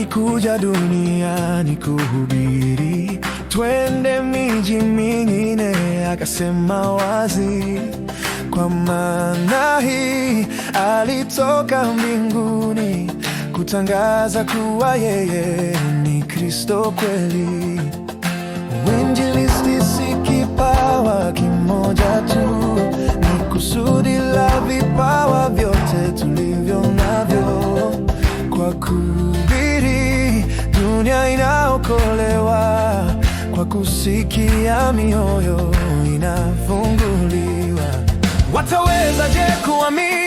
alikuja duniani kuhubiri, twende miji mingine, akasema wazi. Kwa maana hii alitoka mbinguni kutangaza kuwa yeye ni Kristo kweli. Uinjilisti si kipawa kimoja tu, ni kusudi la vipawa vyote tulivyo navyo. Kwa kuhubiri dunia inaokolewa, kwa kusikia mioyo inafunguliwa. Wataweza je kuamini